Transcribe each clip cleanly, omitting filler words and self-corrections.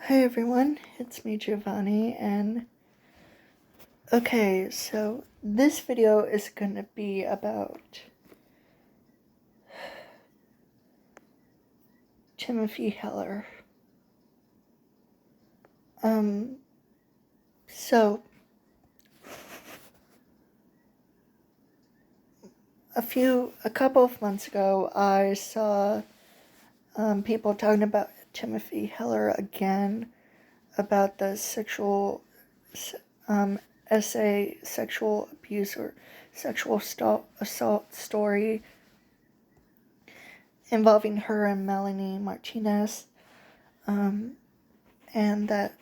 Hi everyone, it's me Giovanni, and okay, so this video is gonna be about Timothy Heller. So a couple of months ago, I saw people talking about Timothy Heller again, about the sexual essay, sexual abuse or sexual assault story involving her and Melanie Martinez, and that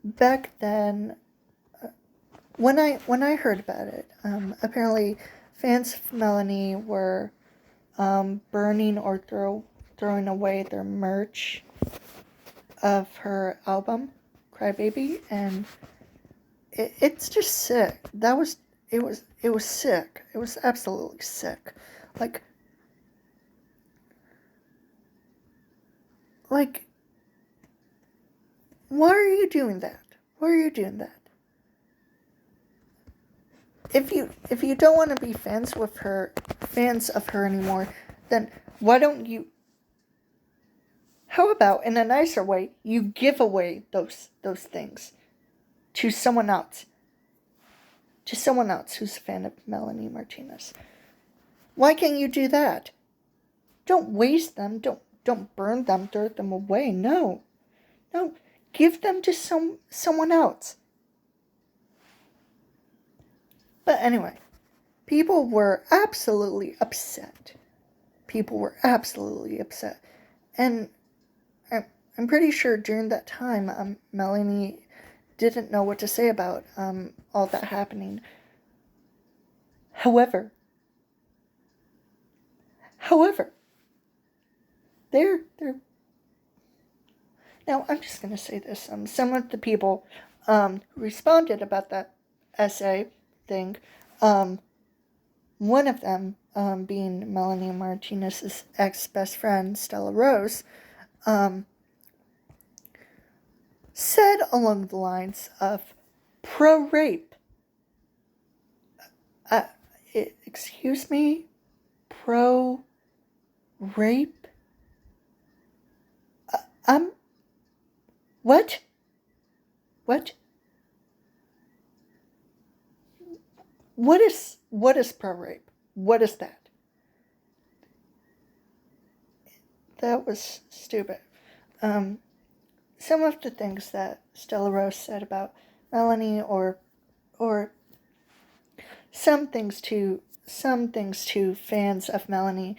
back then, when I heard about it, apparently fans of Melanie were burning or throwing away their merch of her album Crybaby, and it's just sick. It was sick. It was absolutely sick. Like why are you doing that? Why are you doing that? If you don't want to be fans of her anymore, then why don't you? How about, in a nicer way, you give away those things to someone else who's a fan of Melanie Martinez? Why can't you do that? Don't waste them. Don't burn them. Throw them away. No. Give them to someone else. But anyway, people were absolutely upset. And I'm pretty sure during that time, Melanie didn't know what to say about all that happening. However, they're now, I'm just going to say this. Some of the people who responded about that essay thing, one of them being Melanie Martinez's ex-best friend, Stella Rose, said along the lines of pro-rape. Excuse me? Pro-rape? What? What is pro-rape? What is that? That was stupid. Some of the things that Stella Rose said about Melanie, or some things to fans of Melanie,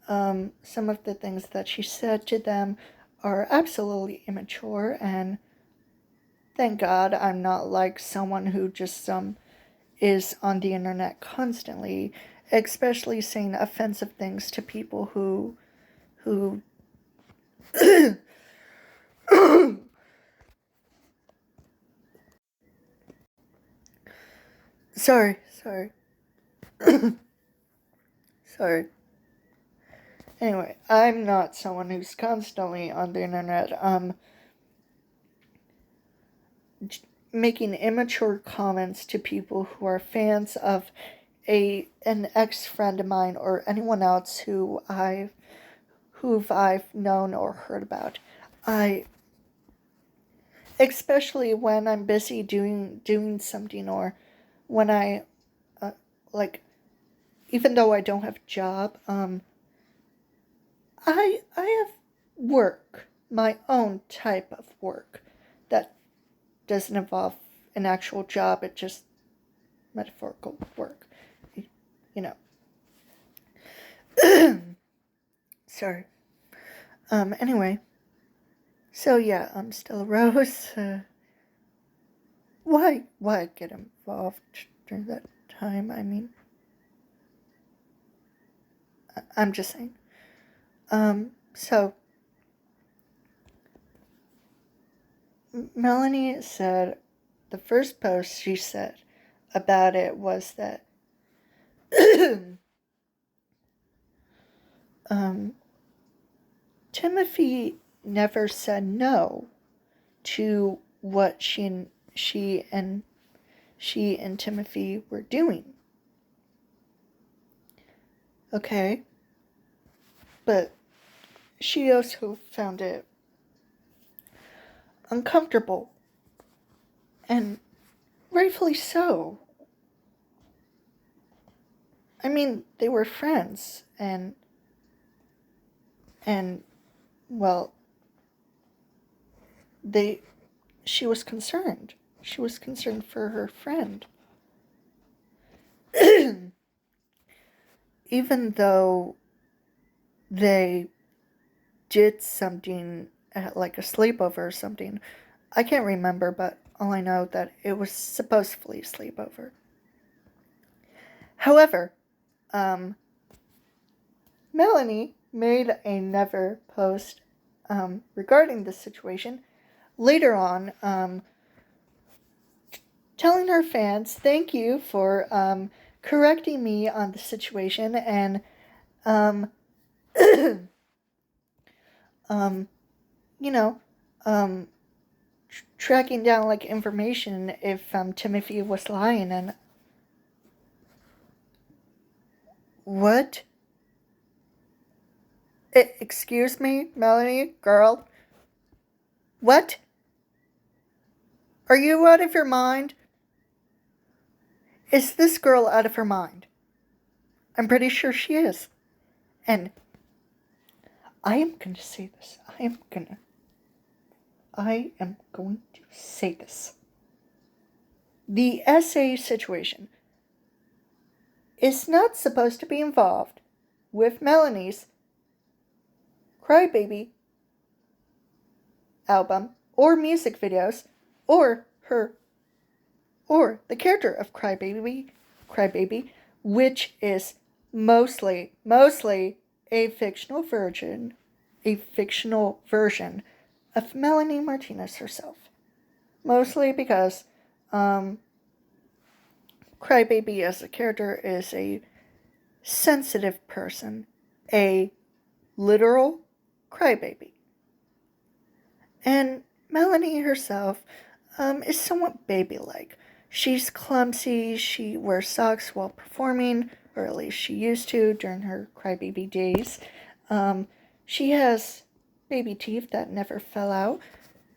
some of the things that she said to them are absolutely immature, and thank God I'm not like someone who just is on the internet constantly, especially saying offensive things to people who sorry. Sorry. Anyway, I'm not someone who's constantly on the internet making immature comments to people who are fans of an ex-friend of mine or anyone else who I've known or heard about. Especially when I'm busy doing something, or when I even though I don't have a job, I have work, my own type of work that doesn't involve an actual job. It's just metaphorical work, Sorry. Anyway, so yeah, Stella Rose. Why get involved during that time? I mean, I'm just saying. So Melanie said, the first post she said about it was that Timothy never said no to what she and Timothy were doing. Okay? But she also found it uncomfortable. And rightfully so. I mean, they were friends, and well, she was concerned. She was concerned for her friend. Even though they did something at like a sleepover or something, I can't remember, but all I know that it was supposedly a sleepover. However, Melanie made another post regarding this situation later on, telling her fans, thank you for correcting me on the situation and you know, tracking down like information if Timothy was lying. And what? Excuse me, Melanie, girl. What? Are you out of your mind? Is this girl out of her mind? I'm pretty sure she is. And I am going to say this. I am going to say this. The SA situation is not supposed to be involved with Melanie's Crybaby album or music videos or the character of Crybaby, which is mostly a fictional version of Melanie Martinez herself. Mostly because Crybaby as a character is a sensitive person, a literal crybaby. And Melanie herself is somewhat baby-like. She's clumsy, she wears socks while performing, or at least she used to during her crybaby days. She has baby teeth that never fell out.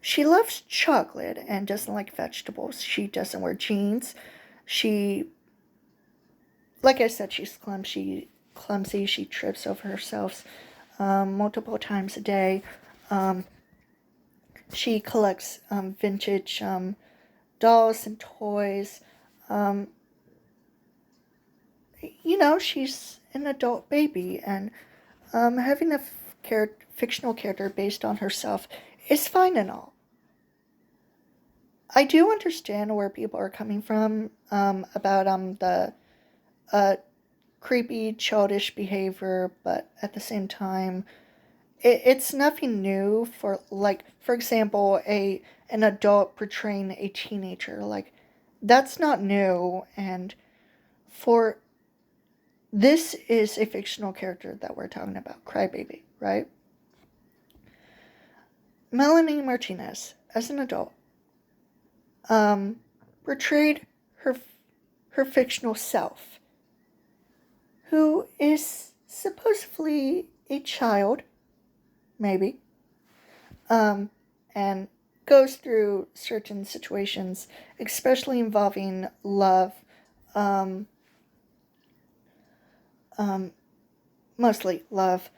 She loves chocolate and doesn't like vegetables. She doesn't wear jeans. Like I said, she's clumsy. She trips over herself multiple times a day. She collects vintage dolls and toys. She's an adult baby, and having a fictional character based on herself is fine and all. I do understand where people are coming from about the creepy, childish behavior, but at the same time, it's nothing new for example, an adult portraying a teenager. Like, that's not new, and this is a fictional character that we're talking about, Crybaby, right? Melanie Martinez, as an adult, portrayed her fictional self, who is supposedly a child, maybe, and goes through certain situations, especially involving love, mostly love,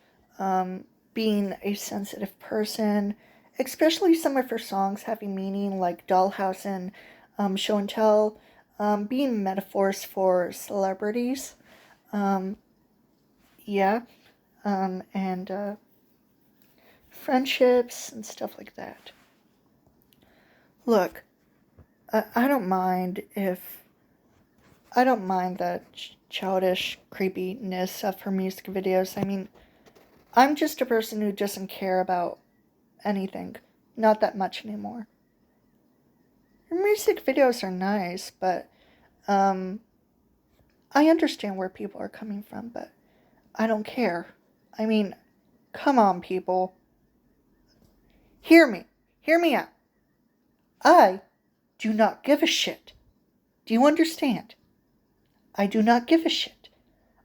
being a sensitive person, especially some of her songs having meaning, like Dollhouse and Show and Tell, being metaphors for celebrities, and friendships and stuff like that. Look, I don't mind the childish creepiness of her music videos. I mean, I'm just a person who doesn't care about anything. Not that much anymore. Her music videos are nice, but I understand where people are coming from, but I don't care. I mean, come on, people. Hear me. Hear me out. I do not give a shit. Do you understand? I do not give a shit.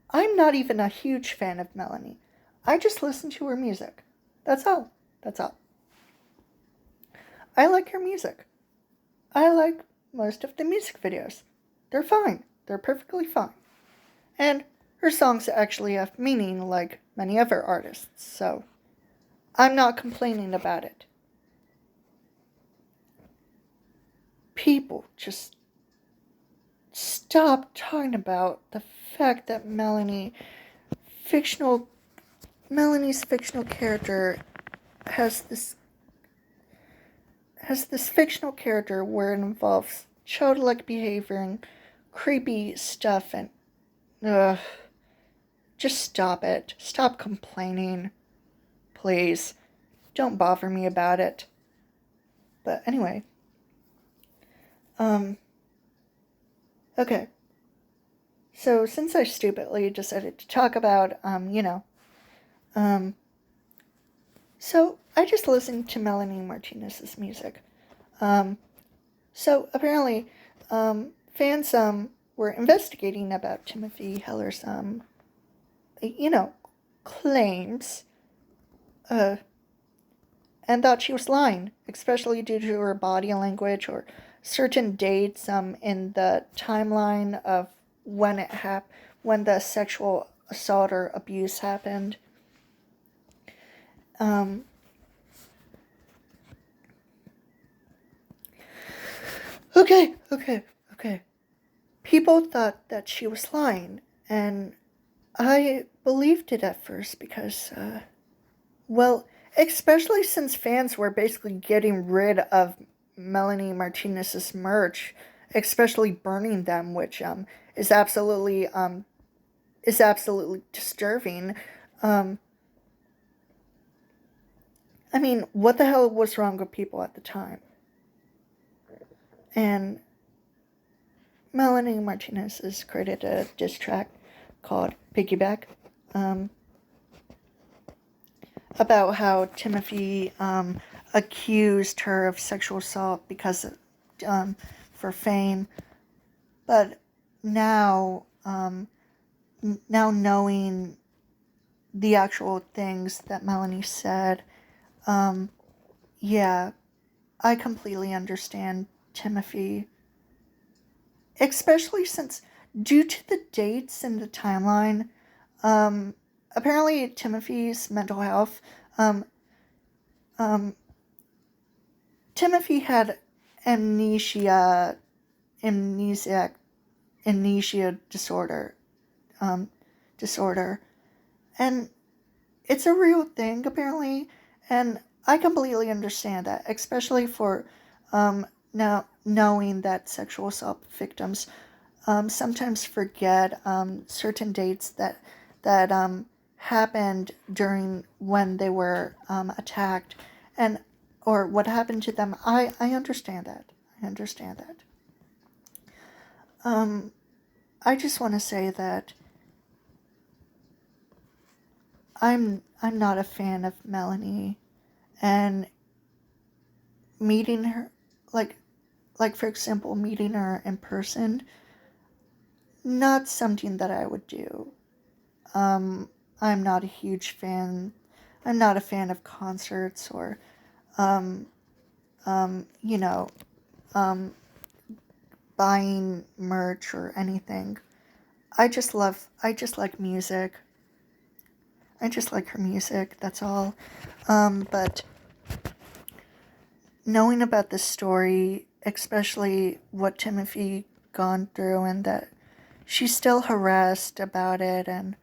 I'm not even a huge fan of Melanie. I just listen to her music. That's all. That's all. I like her music. I like most of the music videos. They're fine. They're perfectly fine. And her songs actually have meaning like many other artists, so I'm not complaining about it. People just stop talking about the fact that Melanie's fictional character has this fictional character where it involves childlike behavior and creepy stuff and just stop it. Stop complaining. Please. Don't bother me about it. But anyway. Okay. So since I stupidly decided to talk about, so I just listened to Melanie Martinez's music. So apparently, fans, were investigating about Timothy Heller's, claims, and thought she was lying, especially due to her body language or certain dates, in the timeline of when when the sexual assault or abuse happened. Okay. People thought that she was lying, and I believed it at first because, especially since fans were basically getting rid of Melanie Martinez's merch, especially burning them, which is absolutely disturbing. I mean, what the hell was wrong with people at the time? And Melanie Martinez has created a diss track called Piggyback, about how Timothy accused her of sexual assault because for fame, but now knowing the actual things that Melanie said, yeah, I completely understand Timothy, especially since due to the dates in the timeline, apparently Timothy's mental health, Timothy had amnesia disorder, and it's a real thing apparently, and I completely understand that, especially for now knowing that sexual assault victims sometimes forget certain dates that happened during when they were attacked, and or what happened to them. I understand that. I just want to say that I'm not a fan of Melanie, and meeting her, like for example, meeting her in person, not something that I would do. I'm not a huge fan. I'm not a fan of concerts or, you know, buying merch or anything. I just like music. I just like her music, that's all. But knowing about this story, especially what Timothy gone through and that she's still harassed about it, and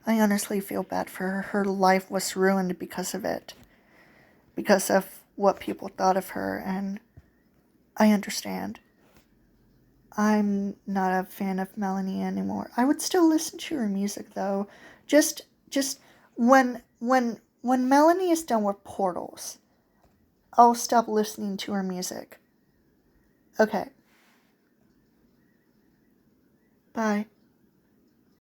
I honestly feel bad for her. Her life was ruined because of it. Because of what people thought of her, and I understand. I'm not a fan of Melanie anymore. I would still listen to her music though. Just when Melanie is done with Portals, I'll stop listening to her music. Okay. Bye.